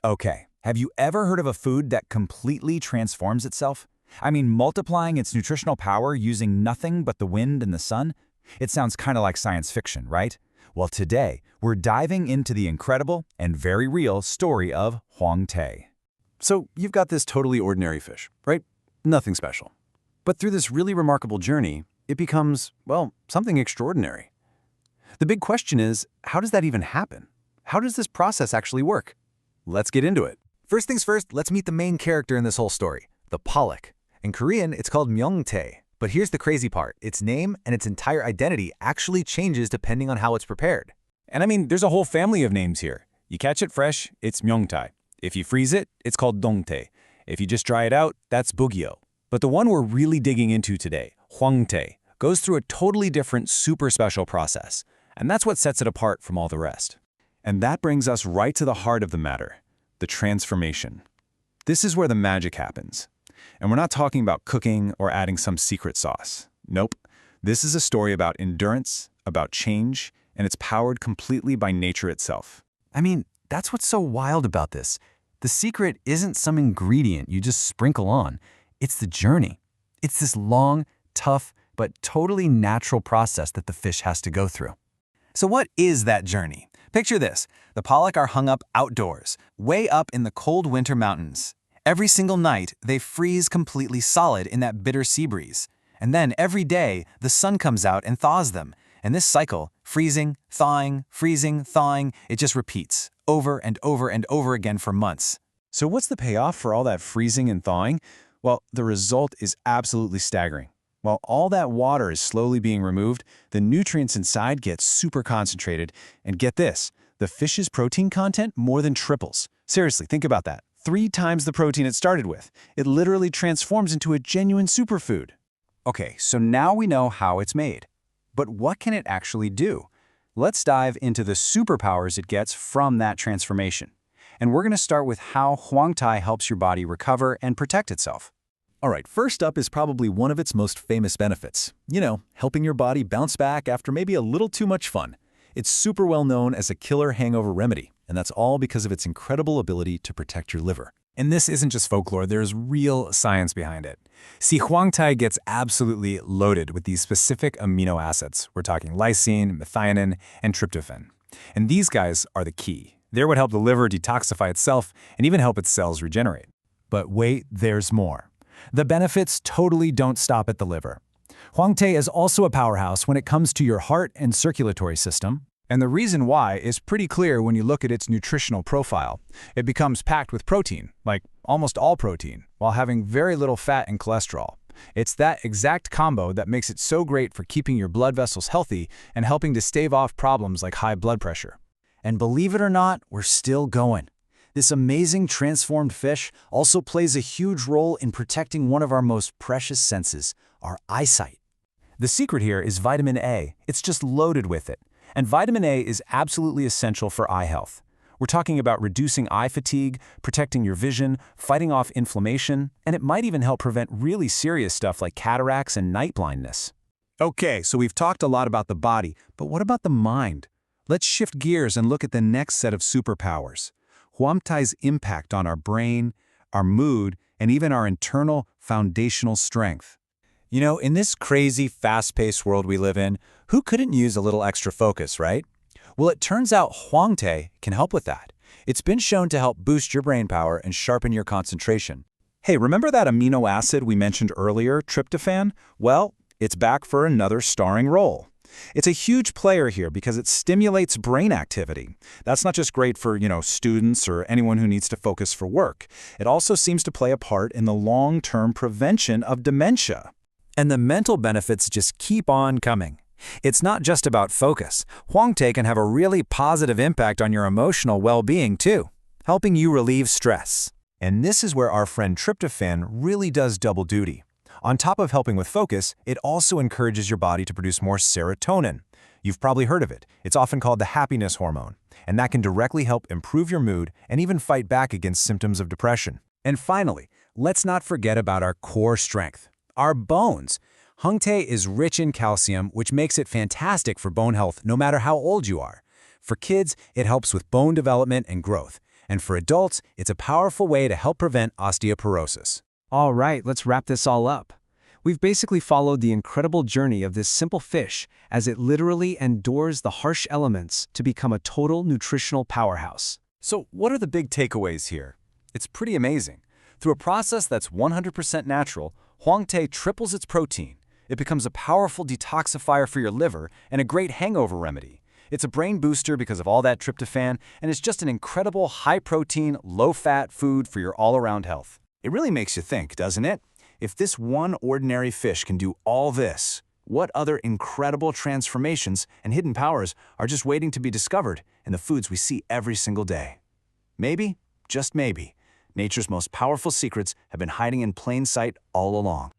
Okay, have you ever heard of a food that completely transforms itself? I mean, multiplying its nutritional power using nothing but the wind and the sun? It sounds kind of like science fiction, right? Well, today, we're diving into the incredible and very real story of Hwangtae. So you've got this totally ordinary fish, right? Nothing special. But through this really remarkable journey, it becomes, well, something extraordinary. The big question is, how does that even happen? How does this process actually work? Let's get into it. First things first, let's meet the main character in this whole story, the pollock. In Korean, it's called Hwangtae. But here's the crazy part. Its name and its entire identity actually changes depending on how it's prepared. And I mean, there's a whole family of names here. You catch it fresh, it's Hwangtae. If you freeze it, it's called Dongtae. If you just dry it out, that's Bugyo. But the one we're really digging into today, Hwangtae, goes through a totally different, super special process. And that's what sets it apart from all the rest. And that brings us right to the heart of the matter, the transformation. This is where the magic happens. And we're not talking about cooking or adding some secret sauce. Nope. This is a story about endurance, about change, and it's powered completely by nature itself. I mean, that's what's so wild about this. The secret isn't some ingredient you just sprinkle on. It's the journey. It's this long, tough, but totally natural process that the fish has to go through. So what is that journey? Picture this. The pollock are hung up outdoors, way up in the cold winter mountains. Every single night, they freeze completely solid in that bitter sea breeze. And then every day, the sun comes out and thaws them. And this cycle, freezing, thawing, it just repeats over and over and over again for months. So what's the payoff for all that freezing and thawing? Well, the result is absolutely staggering. While all that water is slowly being removed, the nutrients inside get super concentrated. And get this, the fish's protein content more than triples. Seriously, think about that. 3 times the protein it started with. It literally transforms into a genuine superfood. Okay, so now we know how it's made. But what can it actually do? Let's dive into the superpowers it gets from that transformation. And we're going to start with how Hwangtae helps your body recover and protect itself. All right, first up is probably one of its most famous benefits. You know, helping your body bounce back after maybe a little too much fun. It's super well known as a killer hangover remedy, and that's all because of its incredible ability to protect your liver. And this isn't just folklore, there's real science behind it. See, Hwangtae gets absolutely loaded with these specific amino acids. We're talking lysine, methionine, and tryptophan. And these guys are the key. They're what help the liver detoxify itself and even help its cells regenerate. But wait, there's more. The benefits totally don't stop at the liver. Hwangtae is also a powerhouse when it comes to your heart and circulatory system. And the reason why is pretty clear when you look at its nutritional profile. It becomes packed with protein, like almost all protein, while having very little fat and cholesterol. It's that exact combo that makes it so great for keeping your blood vessels healthy and helping to stave off problems like high blood pressure. And believe it or not, we're still going. This amazing transformed fish also plays a huge role in protecting one of our most precious senses, our eyesight. The secret here is vitamin A. It's just loaded with it. And vitamin A is absolutely essential for eye health. We're talking about reducing eye fatigue, protecting your vision, fighting off inflammation, and it might even help prevent really serious stuff like cataracts and night blindness. Okay, so we've talked a lot about the body, but what about the mind? Let's shift gears and look at the next set of superpowers. Hwangtae's impact on our brain, our mood, and even our internal foundational strength. You know, in this crazy, fast-paced world we live in, who couldn't use a little extra focus, right? Well, it turns out Hwangtae can help with that. It's been shown to help boost your brain power and sharpen your concentration. Hey, remember that amino acid we mentioned earlier, tryptophan? Well, it's back for another starring role. It's a huge player here because it stimulates brain activity. That's not just great for, students or anyone who needs to focus for work. It also seems to play a part in the long-term prevention of dementia. And the mental benefits just keep on coming. It's not just about focus. Hwangtae can have a really positive impact on your emotional well-being too, helping you relieve stress. And this is where our friend tryptophan really does double duty. On top of helping with focus, it also encourages your body to produce more serotonin. You've probably heard of it. It's often called the happiness hormone, and that can directly help improve your mood and even fight back against symptoms of depression. And finally, let's not forget about our core strength, our bones. Hwangtae is rich in calcium, which makes it fantastic for bone health no matter how old you are. For kids, it helps with bone development and growth. And for adults, it's a powerful way to help prevent osteoporosis. All right, let's wrap this all up. We've basically followed the incredible journey of this simple fish as it literally endures the harsh elements to become a total nutritional powerhouse. So what are the big takeaways here? It's pretty amazing. Through a process that's 100% natural, Hwangtae triples its protein. It becomes a powerful detoxifier for your liver and a great hangover remedy. It's a brain booster because of all that tryptophan, and it's just an incredible high-protein, low-fat food for your all-around health. It really makes you think, doesn't it? If this one ordinary fish can do all this, what other incredible transformations and hidden powers are just waiting to be discovered in the foods we see every single day? Maybe, just maybe, nature's most powerful secrets have been hiding in plain sight all along.